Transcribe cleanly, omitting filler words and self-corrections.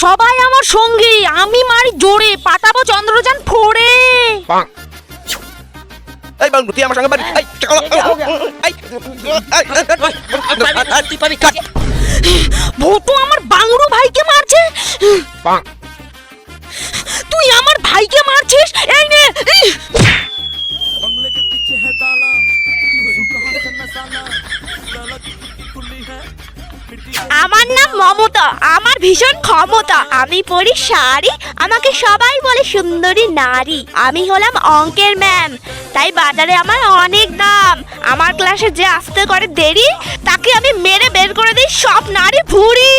সবাই আমার সঙ্গী, আমি মারি জোরে, পাঠাবো চন্দ্রযান ফোড়ে। এই বাংলু তুই আমার সঙ্গে বাড়ি ভোটু আমার বাংলু ভাইকে মারছে। তুই আমার ভাইকে মারছিস, এই নে। আমার নাম মমতা, আমার ভীষণ ক্ষমতা। আমি পরি শাড়ি, আমাকে সবাই বলে সুন্দরী নারী। আমি হলাম অঙ্কের ম্যাম, তাই বাজারে আমার অনেক দাম। আমার ক্লাসে যে আসতে করে দেরি, তাকে আমি মেরে বের করে দিই সব নারী ভুঁড়ি।